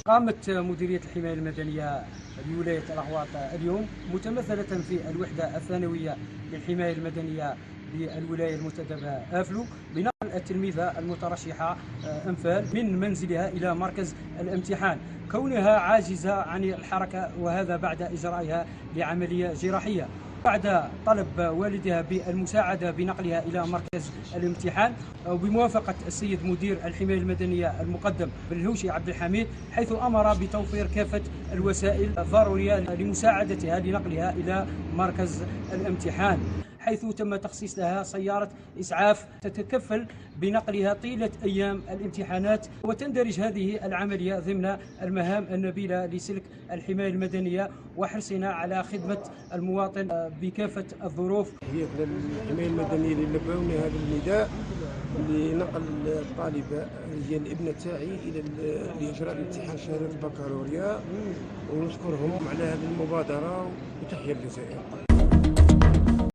قامت مديرية الحماية المدنية بولاية الأغواط اليوم متمثلة في الوحدة الثانوية للحماية المدنية بالولاية المنتدبة آفلو بنقل التلميذة المترشحة أنفال من منزلها إلى مركز الامتحان كونها عاجزة عن الحركة، وهذا بعد إجرائها لعملية جراحية. بعد طلب والدها بالمساعدة بنقلها إلى مركز الامتحان وبموافقة السيد مدير الحماية المدنية المقدم بالهوشي عبد الحميد، حيث أمر بتوفير كافة الوسائل الضرورية لمساعدتها لنقلها إلى مركز الامتحان، حيث تم تخصيص لها سيارة إسعاف تتكفل بنقلها طيلة أيام الامتحانات. وتندرج هذه العملية ضمن المهام النبيلة لسلك الحماية المدنية وحرصنا على خدمة المواطن بكافة الظروف. هي الحماية المدنية اللي لبونا هذا النداء لنقل الطالبة هي الابنة تاعي إلى لإجراء الامتحان شهادة البكالوريا، ونشكرهم على هذه المبادرة وتحية الجزائر.